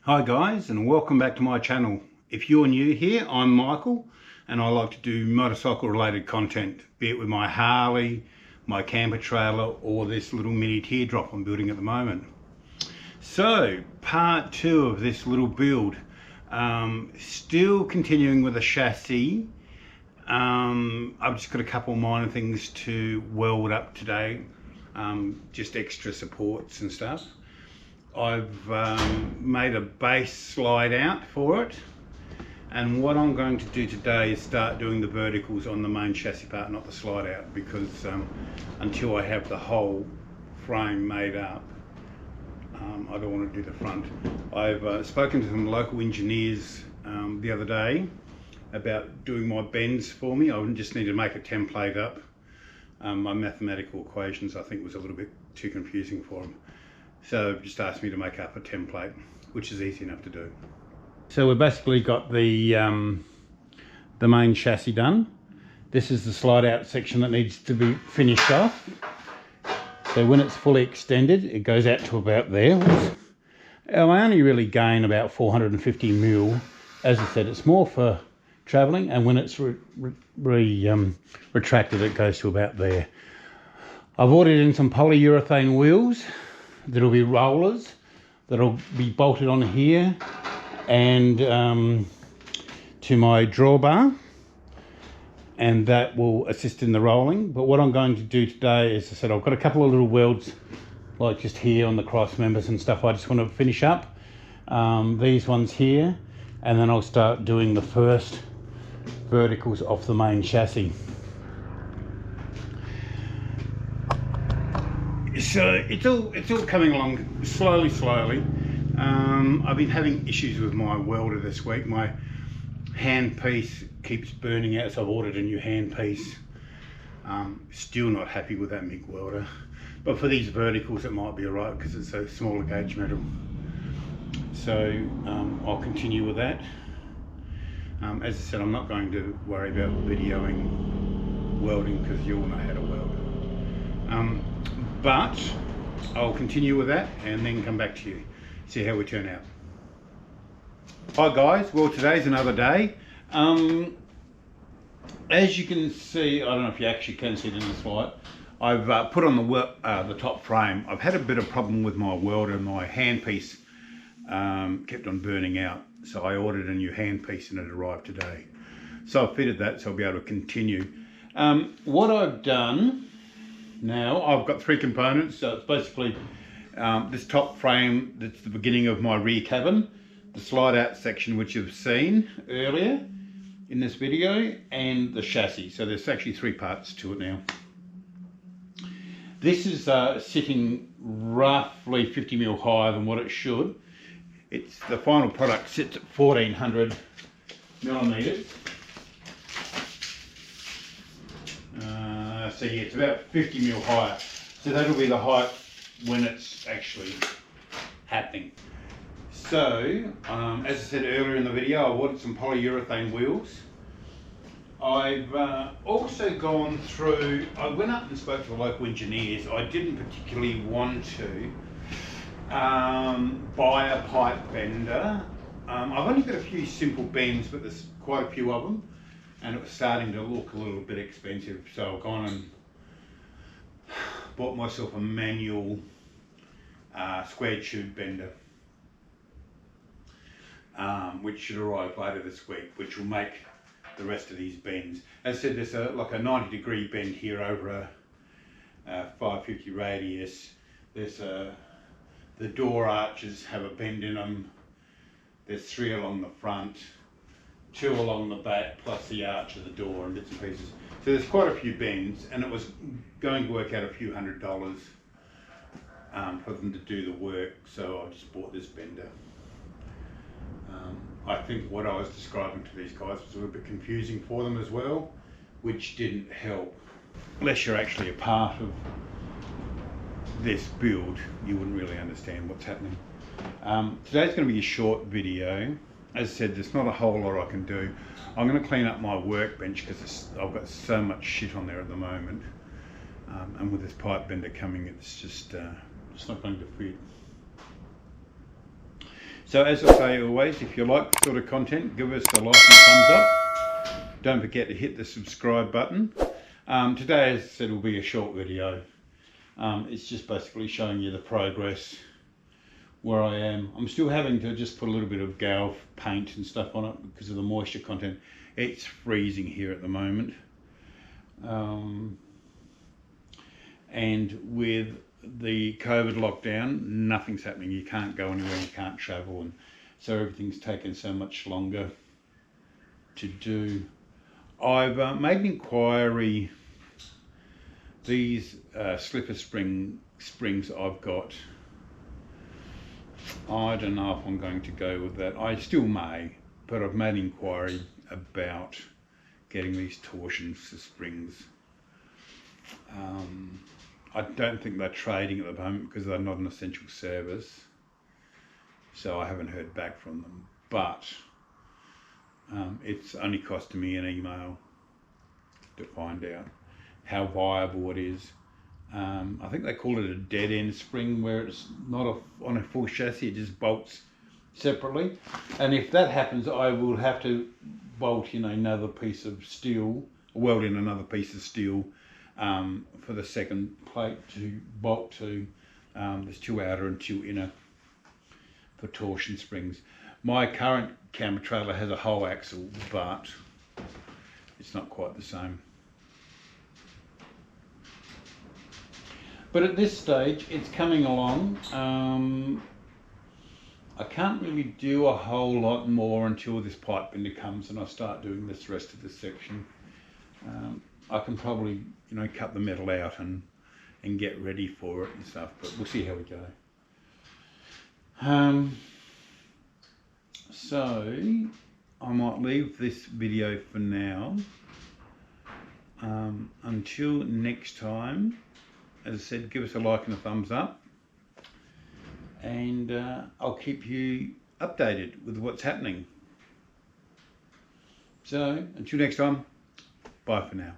Hi guys, and welcome back to my channel. If you're new here, I'm Michael and I like to do motorcycle related content, be it with my Harley, my camper trailer, or this little mini teardrop I'm building at the moment. So part 2 of this little build, still continuing with the chassis. I've just got a couple minor things to weld up today, just extra supports and stuff. I've made a base slide out for it, and what I'm going to do today is start doing the verticals on the main chassis part, not the slide out, because until I have the whole frame made up, I don't want to do the front. I've spoken to some local engineers the other day about doing my bends for me. I just need to make a template up. My mathematical equations I think was a little bit too confusing for them. So just asked me to make up a template, which is easy enough to do. So we've basically got the main chassis done. This is the slide out section that needs to be finished off. So when it's fully extended, it goes out to about there. I only really gain about 450 mil. As I said, it's more for traveling, and when it's retracted, it goes to about there. I've ordered in some polyurethane wheels. There'll be rollers that'll be bolted on here and to my drawbar, and that will assist in the rolling. But what I'm going to do today is, I said, I've got a couple of little welds like just here on the cross members and stuff I just want to finish up. These ones here, and then I'll start doing the first verticals off the main chassis. So it's all coming along slowly. I've been having issues with my welder this week. My handpiece keeps burning out, so I've ordered a new handpiece. Still not happy with that MIG welder, but for these verticals it might be alright because it's a smaller gauge metal. So I'll continue with that. As I said, I'm not going to worry about videoing welding because you all know how to weld. But I'll continue with that and then come back to you, see how we turn out. Hi guys, well today's another day. As you can see, I don't know if you actually can see it in this light, I've put on the top frame. I've had a bit of problem with my welder. My handpiece kept on burning out, so I ordered a new handpiece and it arrived today. So I've fitted that, so I'll be able to continue. What I've done now, I've got 3 components. So it's basically this top frame that's the beginning of my rear cabin, the slide out section which you've seen earlier in this video, and the chassis. So there's actually 3 parts to it now. This is sitting roughly 50 mil higher than what it should. It's the final product sits at 1400 millimeters. So yeah, it's about 50 mil higher. So that'll be the height when it's actually happening. So, as I said earlier in the video, I ordered some polyurethane wheels. I've also gone through, I went up and spoke to the local engineers. I didn't particularly want to buy a pipe bender. I've only got a few simple bends, but there's quite a few of them, and it was starting to look a little bit expensive, so I've gone and bought myself a manual square tube bender, which should arrive later this week, which will make the rest of these bends. As I said, there's like a 90-degree bend here over a 550 radius. There's the door arches have a bend in them. There's 3 along the front, 2 along the back, plus the arch of the door and bits and pieces. So there's quite a few bends, and it was going to work out a few $100s for them to do the work, so I just bought this bender. I think what I was describing to these guys was a little bit confusing for them as well, which didn't help. Unless you're actually a part of this build, you wouldn't really understand what's happening. Today's going to be a short video. As I said, there's not a whole lot I can do. I'm going to clean up my workbench because I've got so much shit on there at the moment. And with this pipe bender coming, it's just not going to fit. So as I say always, if you like this sort of content, give us a like and thumbs up. Don't forget to hit the subscribe button. Today, as I said, will be a short video. It's just basically showing you the progress where I am. I'm still having to just put a little bit of Galv paint and stuff on it because of the moisture content. It's freezing here at the moment. And with the COVID lockdown, nothing's happening. You can't go anywhere, you can't travel, and so everything's taken so much longer to do. I've made an inquiry. These slipper springs I've got, I don't know if I'm going to go with that. I still may, but I've made an inquiry about getting these torsion springs. I don't think they're trading at the moment because they're not an essential service, so I haven't heard back from them, but it's only costing me an email to find out how viable it is. I think they call it a dead end spring, where it's not on a full chassis, it just bolts separately. And if that happens, I will have to bolt in another piece of steel, weld in another piece of steel for the second plate to bolt to. There's 2 outer and 2 inner for torsion springs. My current camper trailer has a whole axle, but it's not quite the same. But at this stage, it's coming along. I can't really do a whole lot more until this pipe bender comes and I start doing this rest of this section. I can probably, cut the metal out and get ready for it and stuff, but we'll see how we go. So I might leave this video for now. Until next time, as I said, give us a like and a thumbs up, and I'll keep you updated with what's happening. So until next time, bye for now.